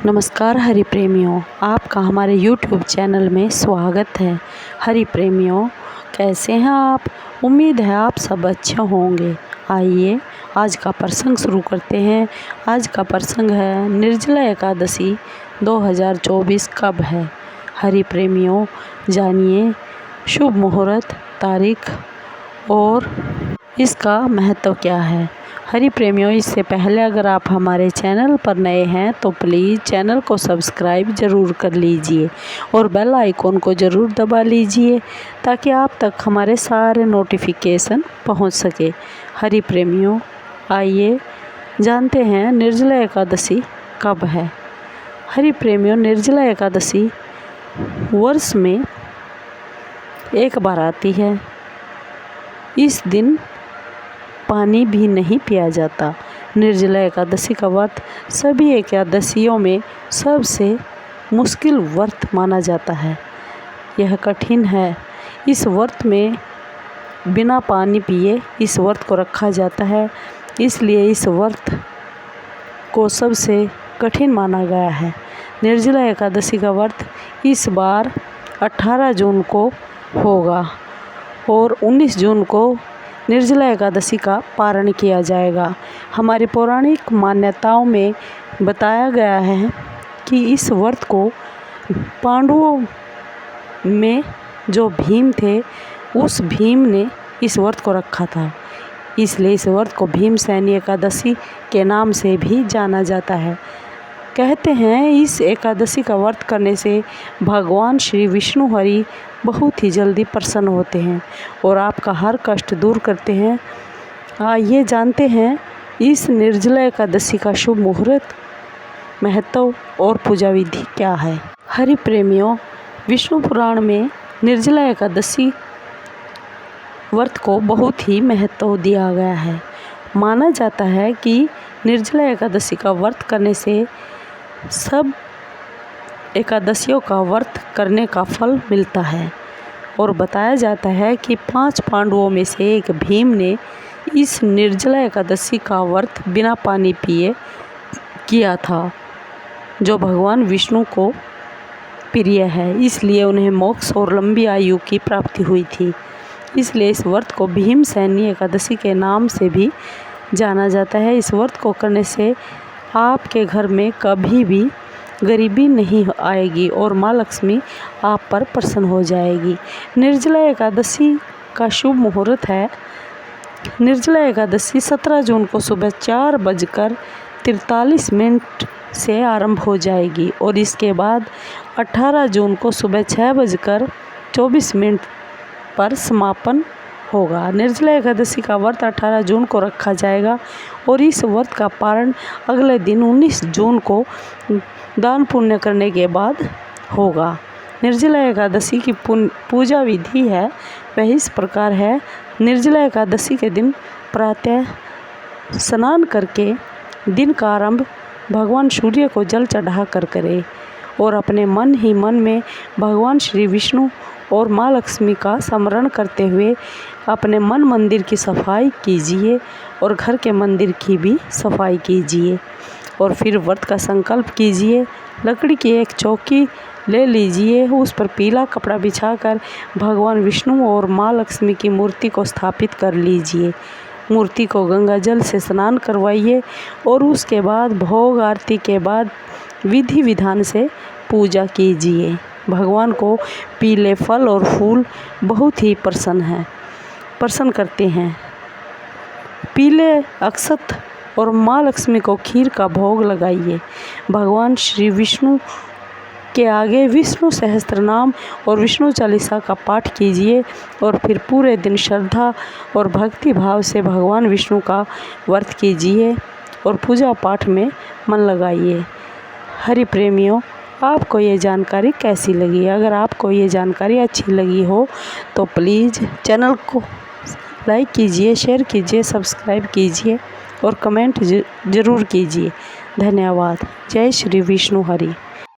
नमस्कार हरि प्रेमियों, आपका हमारे YouTube चैनल में स्वागत है। हरि प्रेमियों, कैसे हैं आप? उम्मीद है आप सब अच्छे होंगे। आइए आज का प्रसंग शुरू करते हैं। आज का प्रसंग है निर्जला एकादशी 2024 कब है। हरि प्रेमियों, जानिए शुभ मुहूर्त, तारीख और इसका महत्व क्या है। हरि प्रेमियों, इससे पहले अगर आप हमारे चैनल पर नए हैं तो प्लीज़ चैनल को सब्सक्राइब ज़रूर कर लीजिए और बेल आइकॉन को ज़रूर दबा लीजिए ताकि आप तक हमारे सारे नोटिफिकेशन पहुंच सके। हरि प्रेमियों, आइए जानते हैं निर्जला एकादशी कब है। हरि प्रेमियों, निर्जला एकादशी वर्ष में एक बार आती है। इस दिन पानी भी नहीं पिया जाता। निर्जला एकादशी का व्रत सभी एकादशियों में सबसे मुश्किल व्रत माना जाता है। यह कठिन है। इस व्रत में बिना पानी पिए इस व्रत को रखा जाता है, इसलिए इस व्रत को सबसे कठिन माना गया है। निर्जला एकादशी का व्रत इस बार 18 जून को होगा और 19 जून को निर्जला एकादशी का पारण किया जाएगा। हमारी पौराणिक मान्यताओं में बताया गया है कि इस व्रत को पांडवों में जो भीम थे, उस भीम ने इस व्रत को रखा था, इसलिए इस व्रत को भीमसेनी एकादशी के नाम से भी जाना जाता है। कहते हैं इस एकादशी का व्रत करने से भगवान श्री विष्णु हरि बहुत ही जल्दी प्रसन्न होते हैं और आपका हर कष्ट दूर करते हैं। आइए जानते हैं इस निर्जला एकादशी का शुभ मुहूर्त, महत्व और पूजा विधि क्या है। हरि प्रेमियों, विष्णु पुराण में निर्जला एकादशी व्रत को बहुत ही महत्व दिया गया है। माना जाता है कि निर्जला एकादशी का व्रत करने से सब एकादशियों का व्रत करने का फल मिलता है और बताया जाता है कि 5 पांडवों में से एक भीम ने इस निर्जला एकादशी का व्रत बिना पानी पिए किया था, जो भगवान विष्णु को प्रिय है, इसलिए उन्हें मोक्ष और लंबी आयु की प्राप्ति हुई थी। इसलिए इस व्रत को भीमसेनी एकादशी के नाम से भी जाना जाता है। इस व्रत को करने से आपके घर में कभी भी गरीबी नहीं आएगी और माँ लक्ष्मी आप पर प्रसन्न हो जाएगी। निर्जला एकादशी का शुभ मुहूर्त है। निर्जला एकादशी 17 जून को सुबह 4:43 से आरंभ हो जाएगी और इसके बाद 18 जून को सुबह 6:24 पर समापन होगा। निर्जला एकादशी का व्रत 18 जून को रखा जाएगा और इस व्रत का पारण अगले दिन 19 जून को दान पुण्य करने के बाद होगा। निर्जला एकादशी की पूजा विधि है वह इस प्रकार है। निर्जला एकादशी के दिन प्रातः स्नान करके दिन का आरंभ भगवान सूर्य को जल चढ़ा कर करें और अपने मन ही मन में भगवान श्री विष्णु और माँ लक्ष्मी का स्मरण करते हुए अपने मन मंदिर की सफाई कीजिए और घर के मंदिर की भी सफाई कीजिए और फिर व्रत का संकल्प कीजिए। लकड़ी की एक चौकी ले लीजिए, उस पर पीला कपड़ा बिछाकर भगवान विष्णु और माँ लक्ष्मी की मूर्ति को स्थापित कर लीजिए। मूर्ति को गंगा जल से स्नान करवाइए और उसके बाद भोग आरती के बाद विधि विधान से पूजा कीजिए। भगवान को पीले फल और फूल बहुत ही प्रसन्न करते हैं। पीले अक्षत और माँ लक्ष्मी को खीर का भोग लगाइए। भगवान श्री विष्णु के आगे विष्णु सहस्त्रनाम और विष्णु चालीसा का पाठ कीजिए और फिर पूरे दिन श्रद्धा और भक्ति भाव से भगवान विष्णु का व्रत कीजिए और पूजा पाठ में मन लगाइए। हरि प्रेमियों, आपको ये जानकारी कैसी लगी? अगर आपको ये जानकारी अच्छी लगी हो तो प्लीज़ चैनल को लाइक कीजिए, शेयर कीजिए, सब्सक्राइब कीजिए और कमेंट ज़रूर कीजिए। धन्यवाद। जय श्री विष्णु हरि।